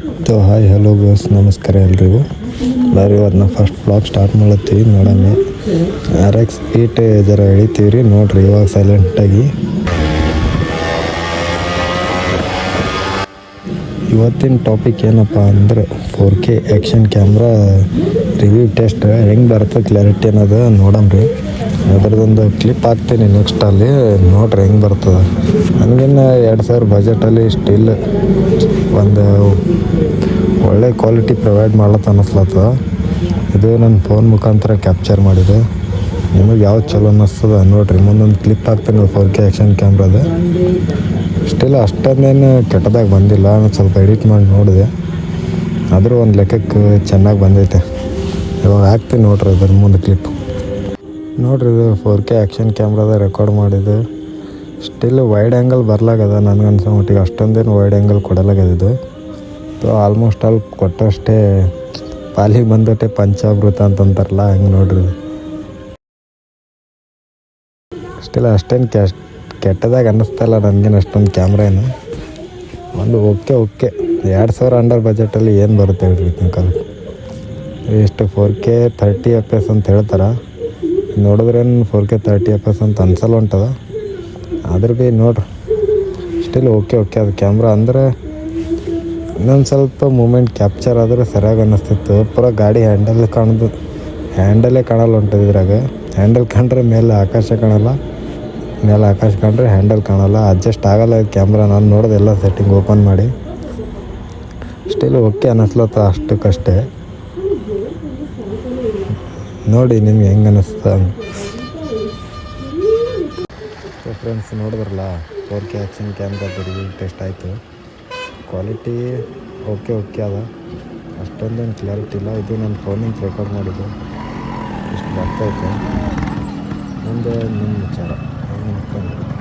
Hi hello bus ನಮಸ್ಕಾರ ಎಲ್ರಿಗೂ. ಬಾರಿ ಅದನ್ನ ಫಸ್ಟ್ ಬ್ಲಾಗ್ ಸ್ಟಾರ್ಟ್ ಮಾಡತ್ತೀವಿ. ನೋಡಮ್ಮೆ RX ಸ್ಪೀಟ್ ಜರ ಎಳಿತೀವಿ ರೀ. ನೋಡ್ರಿ ಇವಾಗ ಸೈಲೆಂಟಾಗಿ. ಇವತ್ತಿನ ಟಾಪಿಕ್ ಏನಪ್ಪ ಅಂದ್ರೆ 4K action camera review test ಹೆಂಗೆ ಬರ್ತದೆ ಕ್ಲಾರಿಟಿ ಅನ್ನೋದು ನೋಡಮ್ರಿ. ಅದರದೊಂದು ಕ್ಲಿಪ್ ಹಾಕ್ತೀನಿ ನೆಕ್ಸ್ಟಲ್ಲಿ ನೋಡ್ರಿ ಹೆಂಗೆ ಬರ್ತದೆ. ನನಗಿನ್ನ 2000 ಬಜೆಟಲ್ಲಿ ಸ್ಟಿಲ್ ಒಂದು ಒಳ್ಳೆ ಕ್ವಾಲಿಟಿ ಪ್ರೊವೈಡ್ ಮಾಡ್ಲತ್ತ ಅನ್ನಿಸ್ಲತ್ತದ. ಇದು ನನ್ನ ಫೋನ್ ಮುಖಾಂತರ ಕ್ಯಾಪ್ಚರ್ ಮಾಡಿದೆ. ನಿಮಗೆ ಯಾವ್ದು ಚಲೋ ಅನ್ನಿಸ್ತದ ನೋಡಿರಿ. ಮುಂದೊಂದು ಕ್ಲಿಪ್ ಹಾಕ್ತೀನಿ 4K ಆ್ಯಕ್ಷನ್ ಕ್ಯಾಮ್ರಾದ. ಸ್ಟಿಲ್ ಅಷ್ಟೊಂದೇನು ಕೆಟ್ಟದಾಗಿ ಬಂದಿಲ್ಲ. ಸ್ವಲ್ಪ ಎಡಿಟ್ ಮಾಡಿ ನೋಡಿದೆ, ಆದರೂ ಒಂದು ಲೆಕ್ಕಕ್ಕೆ ಚೆನ್ನಾಗಿ ಬಂದೈತೆ. ಇವಾಗ ಹಾಕ್ತೀನಿ ನೋಡ್ರಿ ಅದ್ರ ಮುಂದೆ ಕ್ಲಿಪ್. ನೋಡ್ರಿ ಇದು 4K ಆ್ಯಕ್ಷನ್ ಕ್ಯಾಮ್ರಾದ ರೆಕಾರ್ಡ್ ಮಾಡಿದ್ದು. ಸ್ಟಿಲ್ ವೈಡ್ ಆ್ಯಂಗಲ್ ಬರ್ಲಾಗದ. ನನಗನ್ಸೋ ಮಟ್ಟಿಗೆ ಅಷ್ಟೊಂದೇನು ವೈಡ್ ಆ್ಯಂಗಲ್ ಕೊಡಲಾಗದಿದ್ದು. ಆಲ್ಮೋಸ್ಟ್ ಆಲ್ ಕೊಟ್ಟಷ್ಟೇ ಪಾಲಿಗೆ ಬಂದಟ್ಟೆ ಪಂಚಾಮೃತ ಅಂತಂತಾರಲ್ಲ ಹಂಗೆ ನೋಡ್ರಿ. ಸ್ಟಿಲ್ ಅಷ್ಟೇನು ಕೆಟ್ಟದಾಗಿ ಅನ್ನಿಸ್ತಲ್ಲ ನನಗೇನು ಅಷ್ಟೊಂದು ಕ್ಯಾಮ್ರಾ ಏನು. ಒಂದು ಓಕೆ 2000 ಅಂಡರ್ ಬಜೆಟಲ್ಲಿ ಏನು ಬರುತ್ತೆ ಹೇಳ್ರಿ ತಿಂಕಲ್. ಎಷ್ಟು 4K 30 FPS ಅಂತ ಹೇಳ್ತಾರೆ. ನೋಡಿದ್ರೇನು 4K 30 FPS ಅಂತ ಅನ್ಸಲ್ಲ ಹೊಂಟದ. ಆದ್ರೆ ಭೀ ನೋಡ್ರಿ ಸ್ಟಿಲ್ ಓಕೆ ಅದು ಕ್ಯಾಮ್ರಾ. ಅಂದರೆ ಇನ್ನೊಂದು ಸ್ವಲ್ಪ ಮೂಮೆಂಟ್ ಕ್ಯಾಪ್ಚರ್ ಆದರೆ ಸರಿಯಾಗಿ ಅನ್ನಿಸ್ತಿತ್ತು. ಪೂರ ಗಾಡಿ ಹ್ಯಾಂಡಲೇ ಕಾಣಲ್ಲ ಹೊಂಟದ ಇದ್ರಾಗ. ಹ್ಯಾಂಡಲ್ ಕಂಡ್ರೆ ಮೇಲೆ ಆಕಾಶ ಕಾಣಲ್ಲ, ಮೇಲೆ ಆಕಾಶ ಕಂಡ್ರೆ ಹ್ಯಾಂಡಲ್ ಕಾಣಲ್ಲ. ಅಡ್ಜಸ್ಟ್ ಆಗಲ್ಲ ಇದು ಕ್ಯಾಮ್ರಾ. ನಾನು ನೋಡಿದೆ ಎಲ್ಲ ಸೆಟ್ಟಿಂಗ್ ಓಪನ್ ಮಾಡಿ. ಸ್ಟಿಲ್ ಓಕೆ ಅನ್ನಿಸ್ಲತ್ತ ಅಷ್ಟಕ್ಕಷ್ಟೇ. ನೋಡಿ ನಿಮ್ಗೆ ಹೆಂಗೆ ಅನ್ನಿಸ್ತ. ಫ್ರೆಂಡ್ಸ್ ನೋಡಿದ್ರಲ್ಲ 4K ಆ್ಯಕ್ಷನ್ ಕ್ಯಾಮ್ರಾದ ರಿವ್ಯೂ ಟೆಸ್ಟ್ ಆಯಿತು. ಕ್ವಾಲಿಟಿ ಓಕೆ ಅದ. ಅಷ್ಟೊಂದೇನು ಕ್ಲಾರಿಟಿ ಇಲ್ಲ. ಇದು ನನ್ನ ಫೋನಿಂದ ರೆಕಾರ್ಡ್ ಮಾಡಿದ್ದು. ಇಷ್ಟು ಬರ್ತೈತೆ. ಮುಂದೆ ನಿಮ್ಮ ವಿಚಾರ ಹೆಂಗೆ ಅನಿಸ್ತಾ.